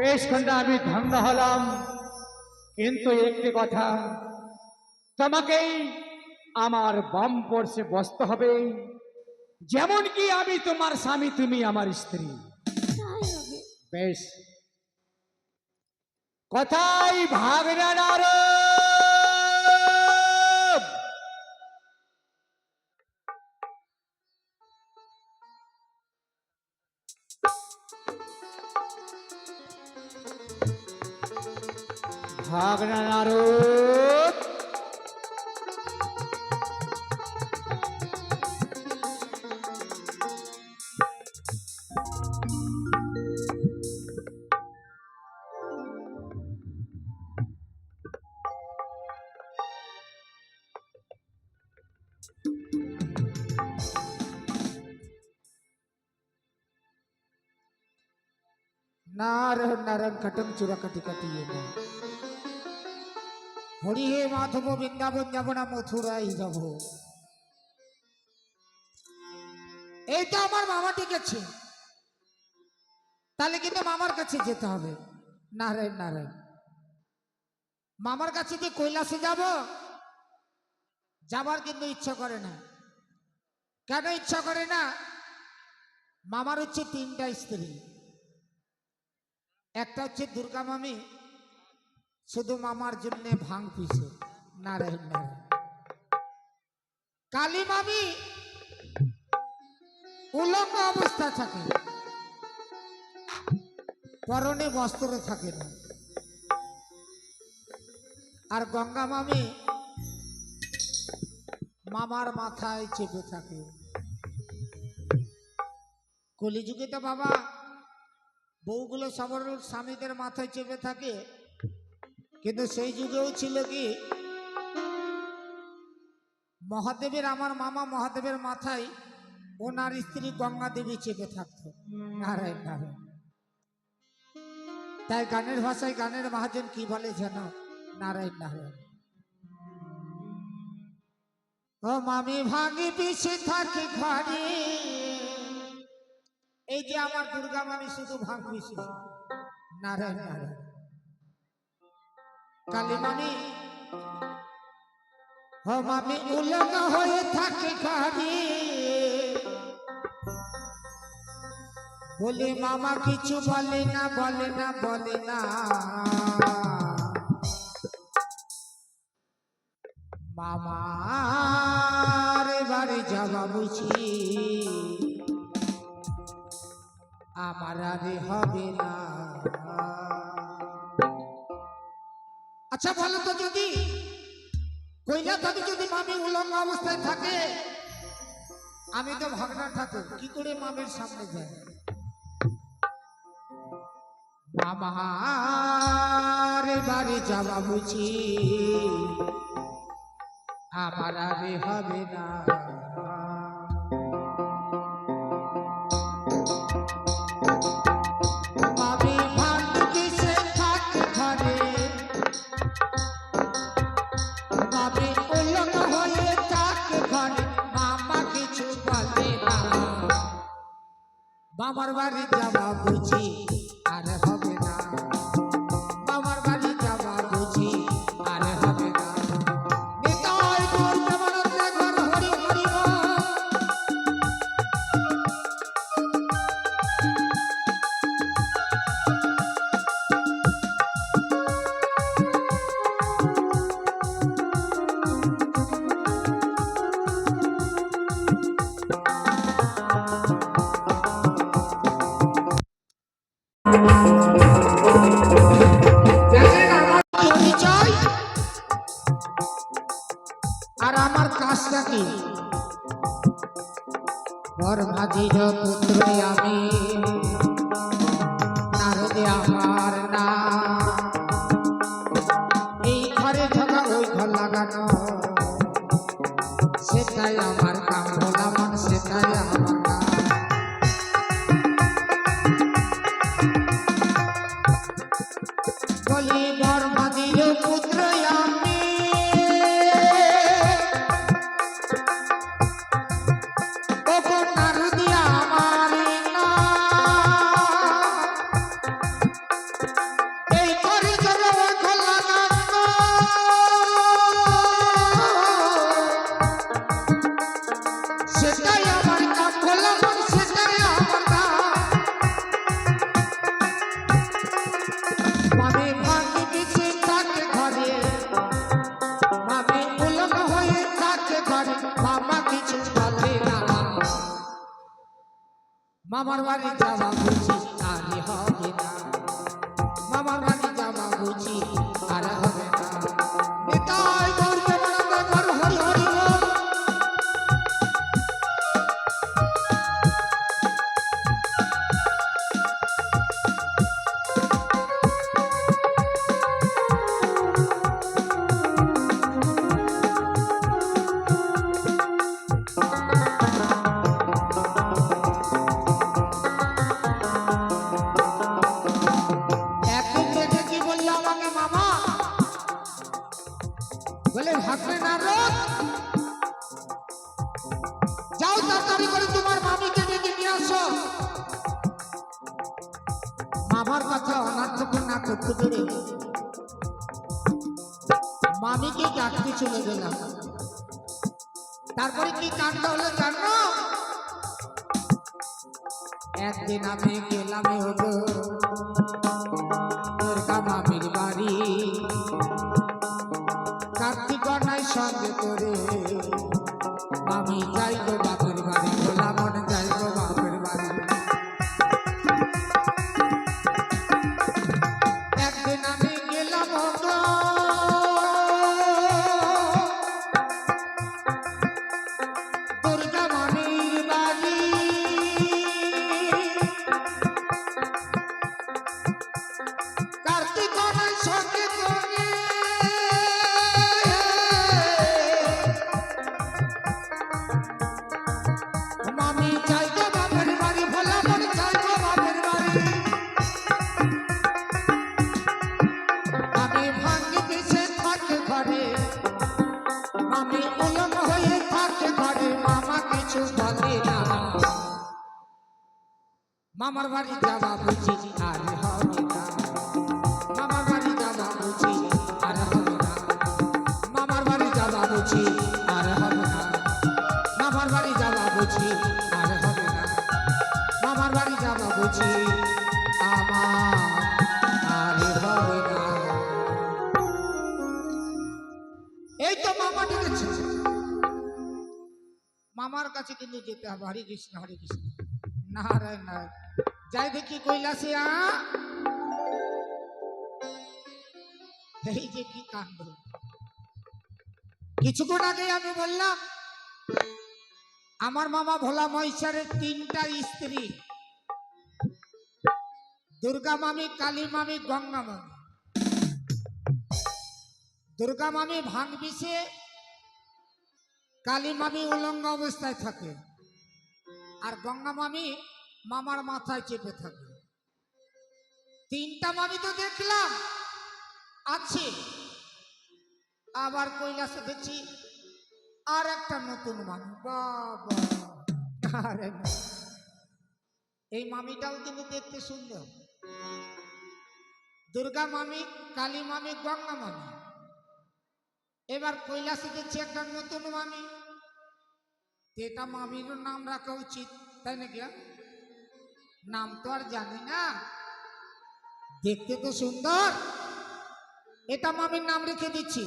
বেশ খন্ডা আমি ধন্য হলাম, কিন্তু একটি কথা, তোমাকেই আমার বাম পড়ছে বসতে হবে, যেমন কি আমি তোমার স্বামী, তুমি আমার স্ত্রী। বেশ, কথাই ভাগনা নারদ। ভাগনা নারদ, नारायण नारायण खटम चूरा कटी कटी हरि हे माधव বৃন্দাবন যাব না মথুরাই যাব। এইটা আমার মামা ডেকেছে, তাহলে কিন্তু মামার কাছে যেতে হবে। নারায়ণ নারায়ণ, মামার কাছে যে কৈলাসে যাব, যাবার কিন্তু ইচ্ছা করে না। কেন ইচ্ছা করে না? মামার হচ্ছে 3টা স্ত্রী, একটা হচ্ছে দুর্গা মামি, শুধু মামার জন্য ভাঙ পিছে। নারায়ণ নারায়ণ। কালী মামি উলঙ্গ অবস্থা থাকে, পরনে বস্ত্র থাকে না। আর গঙ্গা মামি মামার মাথায় চেপে থাকে। কলিযুগে তো বাবা বউগুলো সবার স্বামীদের মাথায় চেপে থাকে, কিন্তু সেই যুগেও ছিল কি মহাদেবের, আমার মামা মহাদেবের মাথায় ওনার স্ত্রী গঙ্গা দেবী চেপে থাকতো। নারায়ণ নারায়ণ। তাই গানের ভাষায় গানের মহাজন কি বলে জানো? নারায়ণ নারায়ণ। ও মামি ভাঙি পিছে থাকি ঘরে, এই যে আমার দুর্গা মামি শুধু ভাঙ পিছে। নারায়ণ নারায়ণ। কালী মামি, ও মামি উলঙ্গ হয়ে থাকে ঘরে, বলে মামা কিছু বলে না বলে না বলে না। মামার বাড়ি যাবা বুঝি আমার আরে হবে না। আচ্ছা বলো তো, যদি কইলা থাকে, যদি মামি উলঙ্গ অবস্থায় থাকে, আমি তো ভাগনা ঠাকুর, কি করে মামির সামনে যাই? মামার বাড়ি যাওয়া বুঝি আমার আরে হবে না। মামি ভান্ডি সে থাকে ঘরে, মামি উলঙ্গ হয়ে থাকে ঘরে, মামা কিছু বলে না। মামার বাড়ি যাওয়া বুঝি আর হবে না, মামার বাড়ি যাওয়া বুঝি আর হবে না। নিতাই গৌর প্রেমানন্দে ঘর হরি হরি বল। দেখেন আমার পরিচয় আর আমার কাজটা কি। বরমাঝির পুত্র আমি, নারদে আমার না। এই ঘরে ঢোকা ওই ঘর লাগানো, সেটাই আমার কাম, ভোলা মন সেটাই আমার কাম। বলি বরমাঝির পুত্র আমি, সেটাই আমার কাম, ভোলা মন সেটাই আমার কাম। মামি ভাঙি পিছে থাকে ঘরে, মামি উলঙ্গ হয়ে থাকে ঘরে, মামা কিছু বলে না। মামার বাড়ি যাওয়া বুঝি আর হবে না, মামার বাড়ি যাওয়া বুঝি আর হবে না। নিতাই গৌর প্রেমানন্দে ঘর হরি হরি বল। একদিন দেখে কি বললো আমাকে মামা, বলে ভাগনে নারদ, যাও তাড়াতাড়ি করে তোমার মামিকে ডেকে নিয়ে আসো। মামার কথা অনার্থক না করতে পেরে মামিকে ডাকতে চলে গেলাম। তারপরে কি কাণ্ড হলো জানো? একদিন আমি গেলাম হলো দুর্গা মামির বাড়ি, কার্তিক গণায় সঙ্গে করে। মামি যাইবো বাপের বাড়ি, ভোলা মন যাইবো বাপের বাড়ি। একদিন আমি গেলাম হলো দুর্গা মামির বাড়ি, কার্তিক গণায় সঙ্গে করে। মামি চাইতো বাপের বাড়ি, ভোলা মন চাইতো বাপের বাড়ি। আমি ভাঙ্গি পিছে থাকে ঘরে, মামি উলঙ্গ হয়ে থাকে ঘরে, মামা কিছু বলে না। মামার বাড়ি যাওয়া বুঝি আর হবে না, মামার বাড়ি যাওয়া বুঝি আর হবে না, মামার বাড়ি যাওয়া বুঝি আর হবে না, মামার বাড়ি যাওয়া বুঝি আর হবে না, মামার বাড়ি যাওয়া বুঝি আমার আর হবে না। এই তো মামা ডেকেছে, মামার কাছে কিন্তু যেতে হবে। হরে কৃষ্ণ হরে কৃষ্ণ, নারায়ণ নারায়ণ। যাই দেখি কৈলাসে এই যে কি কাণ্ড! কিছুক্ষণ আগে আমি বললাম আমার মামা ভোলা মহিষারের 3টা স্ত্রী, দুর্গা মামি, কালী মামি, গঙ্গা মামি। দুর্গা মামি ভাঙ বিষে, কালী মামি উলঙ্গ অবস্থায় থাকে, আর গঙ্গা মামি মামার মাথায় চেপে থাকে। 3টা মামি তো দেখলাম আছে, আবার কৈলাসে দেখছি আর একটা নতুন মামি। বাবা! আরে না, এই মামিটাও কিন্তু দেখতে সুন্দর। দুর্গা মামি, কালী মামি, গঙ্গা মামি। এবার কৈলাসে দেখছি একটা নতুন মামি। এটা মামির নাম রাখা উচিত, তাই নাকি? নাম তো আর জানি না, দেখতে তো সুন্দর, এটা মামির নাম রেখে দিচ্ছি।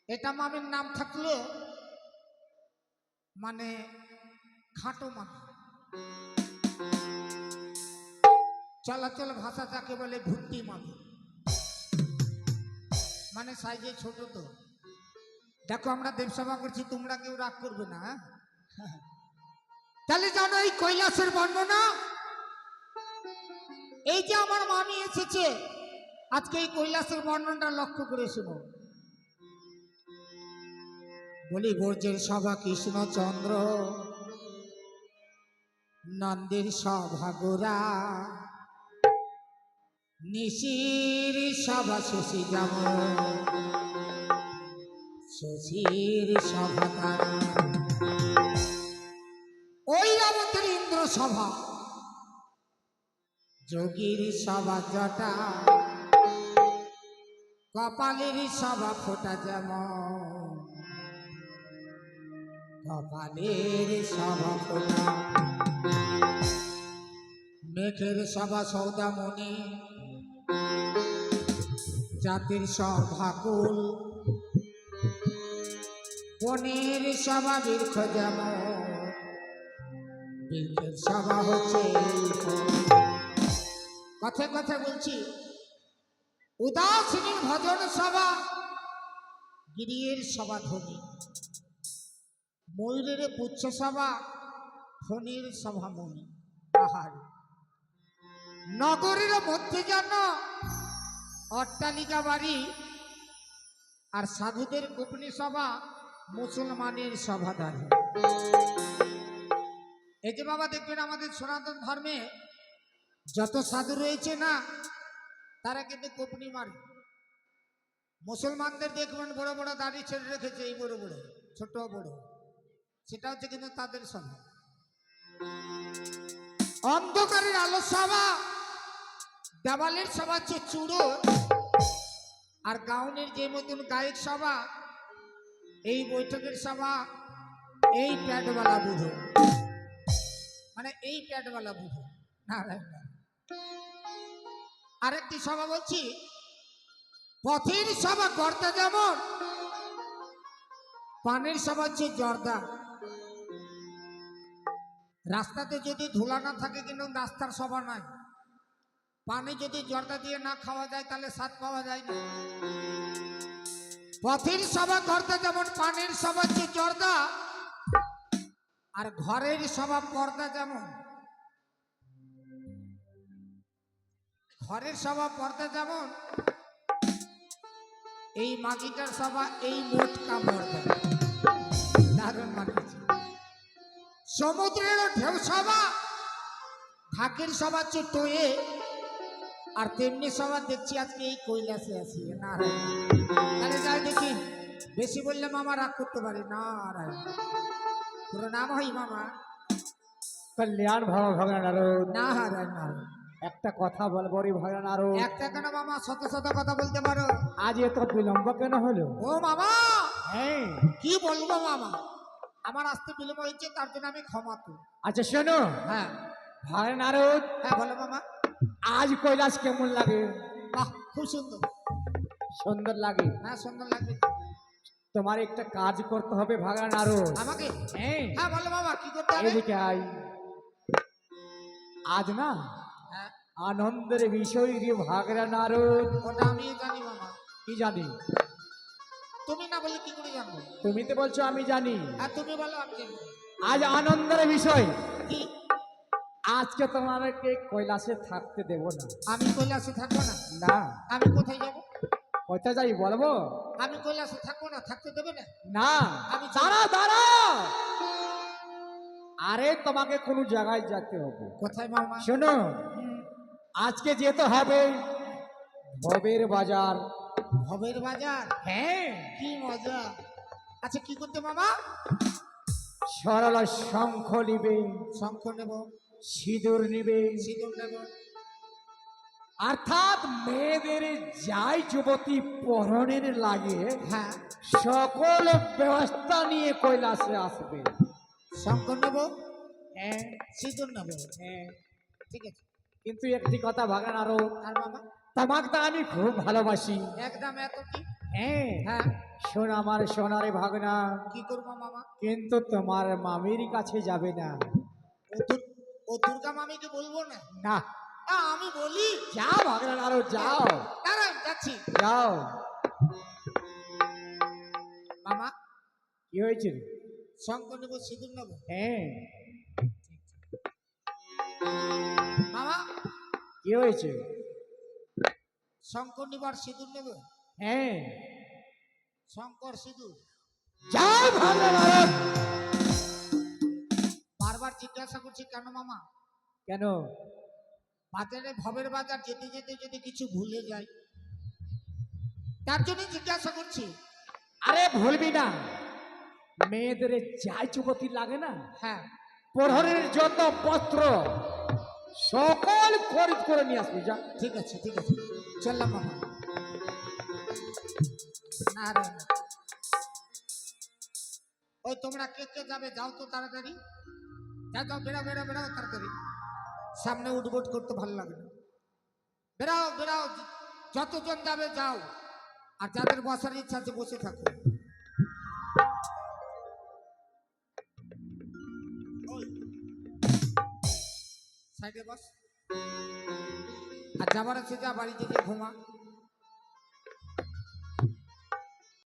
এটা মামির নাম থাকলো মানে খাটো মামি। চলাচল ভাষা যাকে বলে ভুট্টি মামি, মানে সাইজে ছোট। তো দেখো আমরা দেবসভা করছি, তোমরা কেউ রাগ করবে না, হ্যাঁ? তাহলে জানো এই কৈলাসের বর্ণনা। এই যে আমার মামি এসেছে, আজকে এই কৈলাসের বর্ণনাটা লক্ষ্য করে শুনো। বলি ব্রজের সভা কৃষ্ণচন্দ্র, নন্দের সভা গোরা, নিশির সভা শশী যাম, শশীর সভা তারা, ঐরাবতের ইন্দ্র সভা, যোগীর সভা জটা, কপালের সভা ফোটা যেমন, কপালের সভা ফোটা, মেঘের সভা সৌদামণি, জাতির সভা কুল, বনের সভা বৃক্ষ যেমন, বৃক্ষের সভা হচ্ছে কথা কথা বলছি। উদাসীনীর ভজন সভা, গিরিয়ের সভা ধ্বনি, ময়ূরের পুচ্ছ সভা, ফণীর সভা মণি। পাহাড় নগরের মধ্যে যেন অট্টালিকা বাড়ি, আর সাধুদের গোপনী সভা, মুসলমানের সভাদারি। এই যে বাবা দেখবেন আমাদের সনাতন ধর্মে যত সাধু রয়েছে না, তারা কিন্তু গোপনী মারে। মুসলমানদের দেখবেন বড় বড় দাড়ি ছেড়ে রেখেছে, এই বড় বড়, ছোট বড়, সেটা হচ্ছে কিন্তু তাদের সভা। অন্ধকারের আলো সভা, দেওয়ালের সভা হচ্ছে চূড়ো, আর গাউনের যে মতন গায়ক সভা, এই বৈঠকের সভা এই প্যাডওয়ালা বুধো, মানে এই প্যাডওয়ালা বুধো। আরেকটি সভা বলছি, পথের সভা কর্তা যেমন, পানের সভা হচ্ছে জর্দা। রাস্তাতে যদি ধুলা না থাকে কিন্তু রাস্তার সভা নাই। পানে যদি জর্দা দিয়ে না খাওয়া যায় তাহলে স্বাদ পাওয়া যায় না। পথের সভা কর্তা যেমন, পানের সভা হচ্ছে জর্দা, আর ঘরের সভা পর্দা যেমন, ঘরের সভা পর্দা যেমন, এই মাগিটার সভা এই মোটকা পর্দা। দারুণ মানিয়েছে। সমুদ্রের ঢেউ সভা, ঢাকের সভা হচ্ছে টোয়ে, আর তেমনি সভা দেখছি আজকে এই কৈলাসে আছি। নারায়ণ, তাহলে যাই দেখি, বেশি বললে মামা রাগ করতে পারে। নারায়ণ, পুরো নাম হয় মামা কল্যাণ ভাবা ভগবান আরো। নারায়ণ নারায়ণ। একটা কথা বলবো রে ভগবান আরো। একটা কেন মামা, শত শত কথা বলতে পারো। আজ এত বিলম্ব কেন হলো? ও মামা, হ্যাঁ কি বলবো মামা, আমার আসতে বিলম্ব হয়েছে, তার জন্য আমি ক্ষমা তো। আচ্ছা শোনো, হ্যাঁ ভগবান আরো, হ্যাঁ বলো মামা। আজ কৈলাস কেমন লাগে? বাহ, খুব সুন্দর। সুন্দর লাগে? হ্যাঁ সুন্দর লাগবে। তোমার একটা কাজ করতে হবে ভগবান আরো। আমাকে? হ্যাঁ হ্যাঁ বলো মামা, কি করতে হবে? এদিকে আই। আজ না হ্যাঁ আনন্দের বিষয় রে ভাগরা নারদ। ওটা আমিও জানি মামা। কি জানি? তুমি না বলে কি করে জানবো? তুমি তো বলছো আমি জানি। আর তুমি বলো আমি জানি। আজ আনন্দের বিষয়, কি? আজকে তোমাকে কৈলাসে থাকতে দেব না। আমি কৈলাসে থাকবো না? না। আমি কোথায় যাবো? কোথায় যাই বলবো? আমি কৈলাসে থাকবো না, থাকতে দেবে না? না। আমি দাঁড়া দাঁড়া, আরে তোমাকে কোনো জায়গায় যেতে হবে। কোথায় মামা? শোনো, আজকে যেতে হবে ভবের বাজার। ভবের বাজার? হ্যাঁ। কি মজা। আচ্ছা কি করতে মামা? সরলা শঙ্খ নিবে, শঙ্খ নেব, সিঁদুর নিবে, সিঁদুর নেব। অর্থাৎ মেয়েদের যাই যুবতী পরনের লাগে হ্যাঁ। সকল ব্যবস্থা নিয়ে কৈলাসে আসবে। শঙ্খ নেব, হ্যাঁ সিঁদুর নেব। হ্যাঁ। ঠিক আছে। কিন্তু একটি কথা ভাগান আরো, আর মামা? তোমাকে তো আমি খুব ভালোবাসি। একদম এত কি? হ্যাঁ হ্যাঁ। শোন আমার সোনারে ভাগনা, কি করবো মামা? কিন্তু তোমার মামির কাছে যাবে না। ও দুর্গা মামিকে বলবো না? না। আমি বলি। যাও ভাগনা আরো যাও। দাঁড়ান যাচ্ছি। যাও। মামা কি হয়েছে? শঙ্খ নেব, সিঁদুর নেব। হ্যাঁ। মামা কি হয়েছে? শঙ্খ নেব আর সিঁদুর নেব। হ্যাঁ। শঙ্কর সিঁদুর। যাও ভাগনা আরো। বারবার জিজ্ঞাসা করছি কেন মামা? কেন? বাজারে ভবের বাজার যেতে যেতে যদি কিছু ভুলে যাই, তার জন্য জিজ্ঞাসা করছি। আরে ভুলবি না, মেয়েদের যাই যুবতী লাগে না, হ্যাঁ। প্রহরের যত পত্র সকল খরিদ করে নিয়ে আসবি। যা। ঠিক আছে ঠিক আছে, চললাম মামা। না রে না। ওই তোমরা কে কে যাবে যাও তো তাড়াতাড়ি। যাও যাও, বেরাও বেরাও বেরাও তাড়াতাড়ি। সামনে উঠবোট করতে ভালো লাগে না। বেরাও বেরাও, যতজন যাবে যাও। আর যাদের বসার ইচ্ছা আছে বসে থাকো। ওই, সাইডে বস। আর যাবার আছে যা, বাড়িতে গিয়ে ঘুমা।